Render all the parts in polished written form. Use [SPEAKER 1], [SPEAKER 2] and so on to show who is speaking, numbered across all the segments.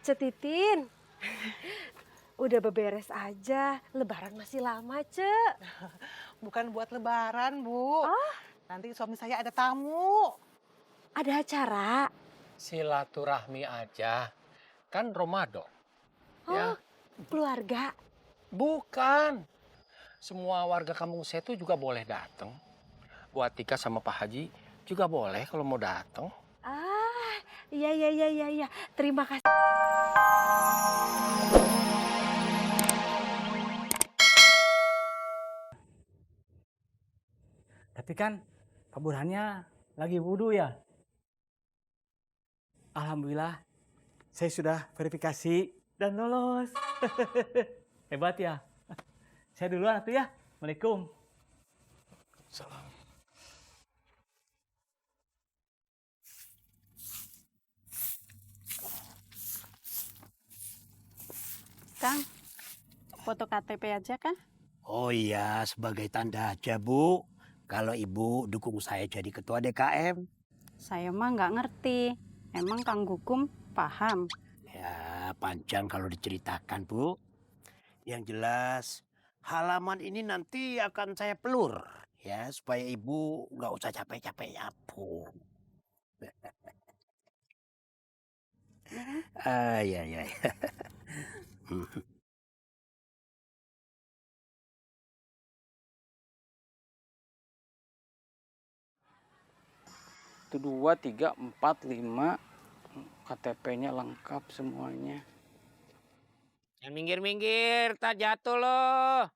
[SPEAKER 1] Cetitin, udah beberes aja. Lebaran masih lama, Cek.
[SPEAKER 2] Bukan buat lebaran, Bu.
[SPEAKER 1] Oh,
[SPEAKER 2] Nanti suami saya ada tamu.
[SPEAKER 1] ada acara.
[SPEAKER 3] Silaturahmi aja. Kan Ramadan.
[SPEAKER 1] Oh,
[SPEAKER 3] Ya,
[SPEAKER 1] keluarga.
[SPEAKER 3] bukan. Semua warga kampung saya itu juga boleh datang. Bu Atika sama Pak Haji juga boleh kalau mau datang.
[SPEAKER 1] Ah, iya, iya, iya, iya, iya. Terima kasih.
[SPEAKER 4] Tapi kan Pak Burhannya lagi wudhu ya. Alhamdulillah, saya sudah verifikasi dan lolos. Hebat ya. Saya duluan atuh ya. Assalamualaikum.
[SPEAKER 3] Salam.
[SPEAKER 5] Kang, foto KTP aja kan?
[SPEAKER 6] Oh iya, sebagai tanda aja, Bu. Kalau Ibu dukung saya jadi ketua DKM.
[SPEAKER 5] Saya mah nggak ngerti. Emang Kang Gukum paham?
[SPEAKER 6] Ya, panjang kalau diceritakan, Bu. Yang jelas, halaman ini nanti akan saya pelur. Ya, supaya Ibu nggak usah capek-capek nyapu. Ah, ya, ya.
[SPEAKER 7] Itu 2, 3, 4, 5 KTP-nya lengkap semuanya.
[SPEAKER 8] Jangan minggir-minggir, tak jatuh loh.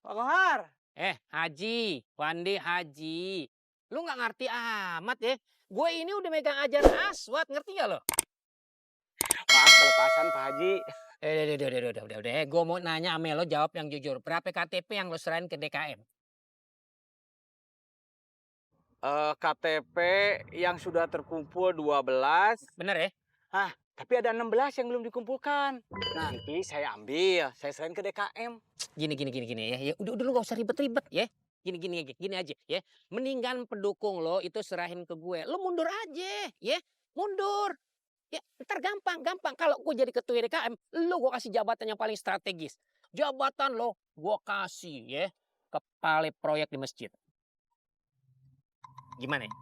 [SPEAKER 2] Pak Kohar.
[SPEAKER 8] Haji, Wandi Haji. Lu nggak ngerti amat ya. Gue ini udah megang ajaran aswad, ngerti gak lo?
[SPEAKER 7] Maaf kelepasan Pak Haji.
[SPEAKER 8] Udah. Gue mau nanya sama lo, jawab yang jujur. Berapa KTP yang lo serahin ke DKM?
[SPEAKER 7] KTP yang sudah terkumpul 12.
[SPEAKER 8] Bener ya?
[SPEAKER 7] Tapi ada 16 yang belum dikumpulkan. Nanti saya ambil, saya serahin ke DKM.
[SPEAKER 8] Gini ya. Udah lu gak usah ribet-ribet ya. Gini aja ya. Mendingan pendukung lo itu serahin ke gue. Lo mundur aja ya. Mundur. Ya, ntar gampang. Kalau gue jadi ketua DKM, lo gue kasih jabatan yang paling strategis. Jabatan lo gue kasih ya. Kepala proyek di masjid. Gimana ya?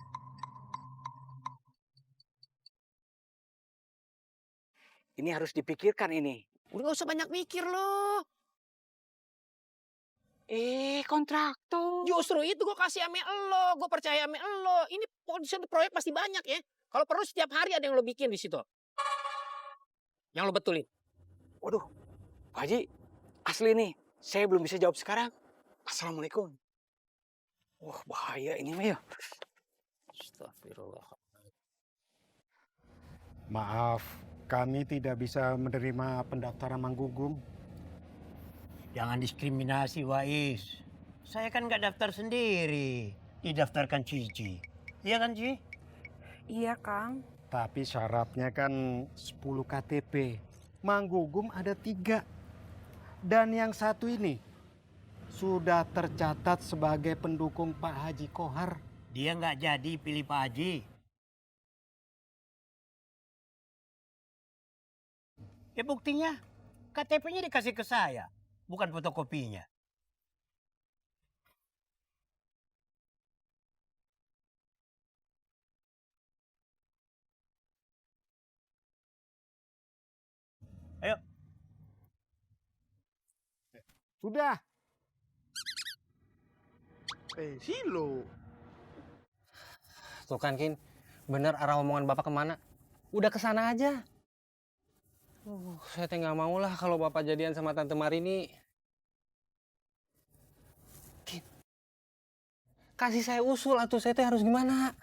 [SPEAKER 7] Ini harus dipikirkan ini.
[SPEAKER 8] Udah gak usah banyak mikir lo.
[SPEAKER 7] Kontraktor.
[SPEAKER 8] Justru itu gue kasih ame lo. Gue percaya ame lo. Ini proyek pasti banyak ya. Kalau perlu setiap hari ada yang lo bikin di situ. Yang lo betulin.
[SPEAKER 7] Waduh, Pak Haji, asli nih. Saya belum bisa jawab sekarang. Assalamualaikum. Wah, bahaya ini mah ya.
[SPEAKER 8] Astagfirullah.
[SPEAKER 9] Maaf, kami tidak bisa menerima pendaftaran Mang Gugum.
[SPEAKER 6] Jangan diskriminasi, Wais. Saya kan nggak daftar sendiri. Didaftarkan Cici. Iya kan, Ci?
[SPEAKER 5] Iya, Kang.
[SPEAKER 9] Tapi syaratnya kan 10 KTP. Mang Gugum ada 3. Dan yang satu ini sudah tercatat sebagai pendukung Pak Haji Kohar.
[SPEAKER 6] Dia nggak jadi pilih Pak Haji. Ya buktinya, KTP-nya dikasih ke saya, bukan fotokopinya. Ayo.
[SPEAKER 9] Sudah.
[SPEAKER 2] Silo.
[SPEAKER 3] Tuh kan, Kin. Bener arah omongan Bapak kemana? Udah kesana aja. Saya nggak mau lah kalau Bapak jadian sama Tante Marini. Kin. Kasih saya usul atuh, saya harus gimana?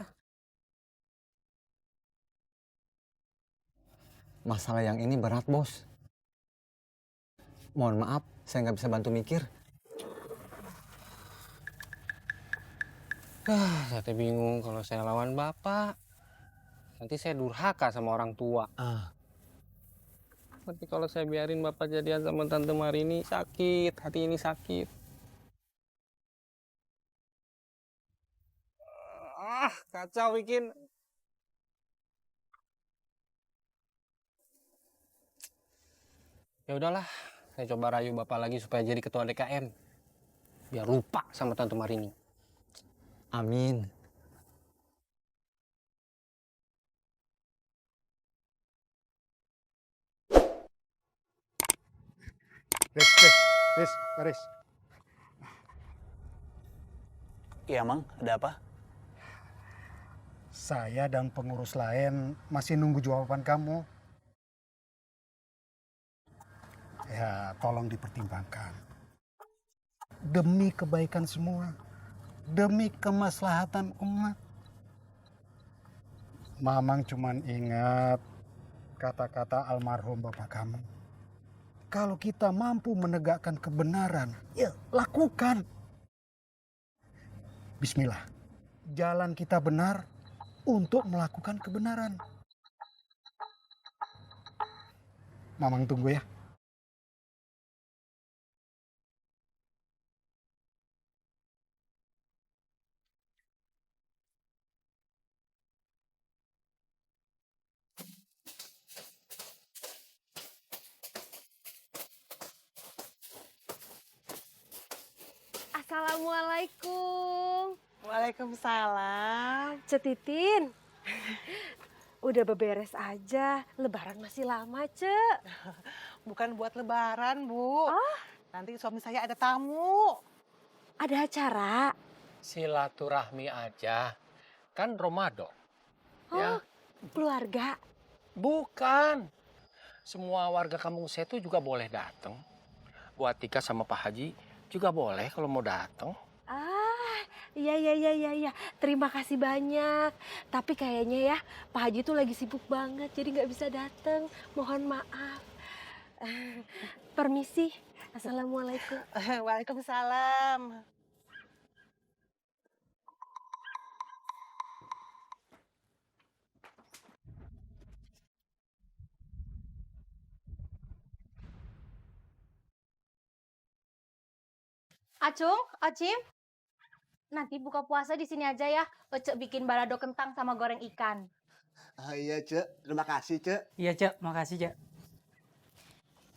[SPEAKER 3] Masalah yang ini berat, Bos. Mohon maaf, saya nggak bisa bantu mikir. Saya bingung kalau saya lawan Bapak. Nanti saya durhaka sama orang tua. Tapi kalau saya biarin Bapak jadian sama Tante Marini, sakit. Hati ini sakit. Kacau bikin. Ya udahlah, saya coba rayu Bapak lagi supaya jadi ketua DKM. Biar lupa sama Tante Marini.
[SPEAKER 7] Amin.
[SPEAKER 9] Baris.
[SPEAKER 7] Iya, Mang. Ada apa?
[SPEAKER 9] Saya dan pengurus lain masih nunggu jawaban kamu. Ya, tolong dipertimbangkan. Demi kebaikan semua. Demi kemaslahatan umat. Mamang cuman ingat kata-kata almarhum bapak kamu. Kalau kita mampu menegakkan kebenaran, ya lakukan. Bismillah. Jalan kita benar untuk melakukan kebenaran. Mamang tunggu ya.
[SPEAKER 1] Assalamualaikum.
[SPEAKER 2] Waalaikumsalam.
[SPEAKER 1] Cetitin. Udah beberes aja, lebaran masih lama, Cek.
[SPEAKER 2] Bukan buat lebaran, Bu.
[SPEAKER 1] Oh.
[SPEAKER 2] Nanti suami saya ada tamu.
[SPEAKER 1] Ada acara.
[SPEAKER 3] Silaturahmi aja. Kan Ramadan.
[SPEAKER 1] Oh,
[SPEAKER 3] Ya.
[SPEAKER 1] keluarga.
[SPEAKER 3] Bukan. Semua warga kampung saya tuh juga boleh datang. Buat Tika sama Pak Haji juga boleh kalau mau datang.
[SPEAKER 1] Iya. Terima kasih banyak. Tapi kayaknya ya, Pak Haji tuh lagi sibuk banget, jadi nggak bisa datang. Mohon maaf. Permisi. Assalamualaikum.
[SPEAKER 2] Waalaikumsalam.
[SPEAKER 10] Acung, Acim, nanti buka puasa di sini aja ya. Ece bikin balado kentang sama goreng ikan.
[SPEAKER 11] Iya, Cek. Terima kasih, Cek.
[SPEAKER 7] Iya, Cek. Makasih, Cek.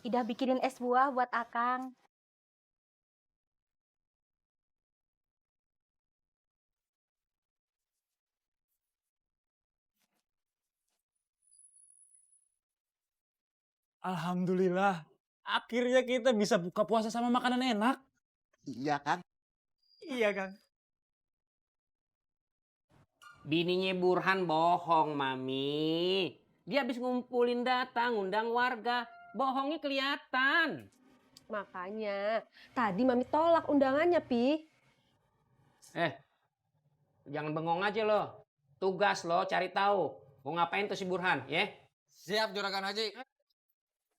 [SPEAKER 10] Ida bikinin es buah buat Akang.
[SPEAKER 4] Alhamdulillah. Akhirnya kita bisa buka puasa sama makanan enak.
[SPEAKER 11] Iya, Kang.
[SPEAKER 4] Iya, Kang.
[SPEAKER 8] Bininya Burhan bohong, Mami. Dia habis ngumpulin data, ngundang warga. Bohongnya kelihatan.
[SPEAKER 1] Makanya, tadi Mami tolak undangannya, Pi.
[SPEAKER 8] Jangan bengong aja lo. Tugas lo cari tahu. Mau ngapain tuh si Burhan, ya?
[SPEAKER 7] Siap, Juragan Haji.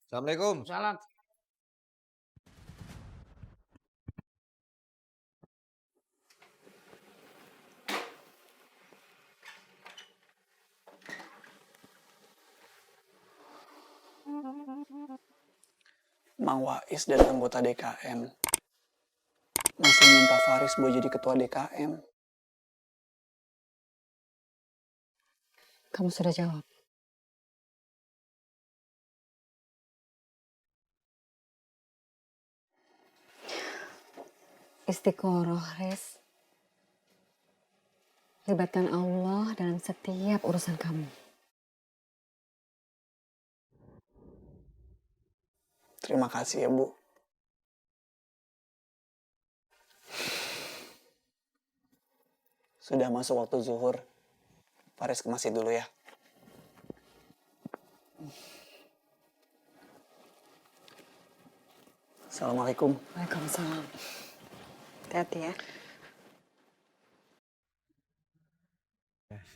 [SPEAKER 7] Assalamualaikum.
[SPEAKER 8] Salam.
[SPEAKER 7] Mang Wais dan anggota DKM masih minta Faris buat jadi ketua DKM.
[SPEAKER 5] Kamu sudah jawab. Istiqoroh, Res. Libatkan Allah dalam setiap urusan kamu.
[SPEAKER 7] Terima kasih ya, Bu. Sudah masuk waktu zuhur. Faris ke masjid dulu ya. Assalamualaikum.
[SPEAKER 5] Waalaikumsalam. Hati-hati ya.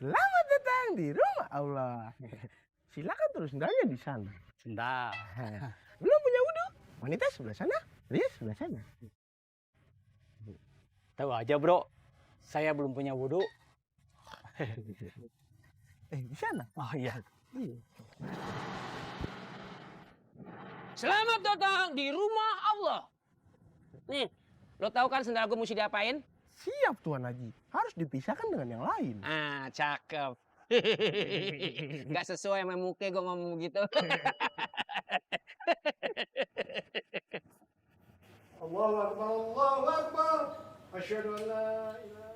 [SPEAKER 11] Selamat datang di rumah Allah. Silakan terus nanya di sana.
[SPEAKER 4] Sebentar.
[SPEAKER 11] Belum punya wudhu? Wanita sebelah sana, pria sebelah sana.
[SPEAKER 4] Tahu aja, Bro. Saya belum punya wudhu.
[SPEAKER 11] Di sana.
[SPEAKER 4] Oh iya.
[SPEAKER 8] Selamat datang di rumah Allah. Nih, lo tahu kan sendal gue mesti diapain?
[SPEAKER 11] Siap Tuan Haji. Harus dipisahkan dengan yang lain.
[SPEAKER 8] Ah, cakep. Gak sesuai sama muka gue ngomong gitu.
[SPEAKER 11] ilah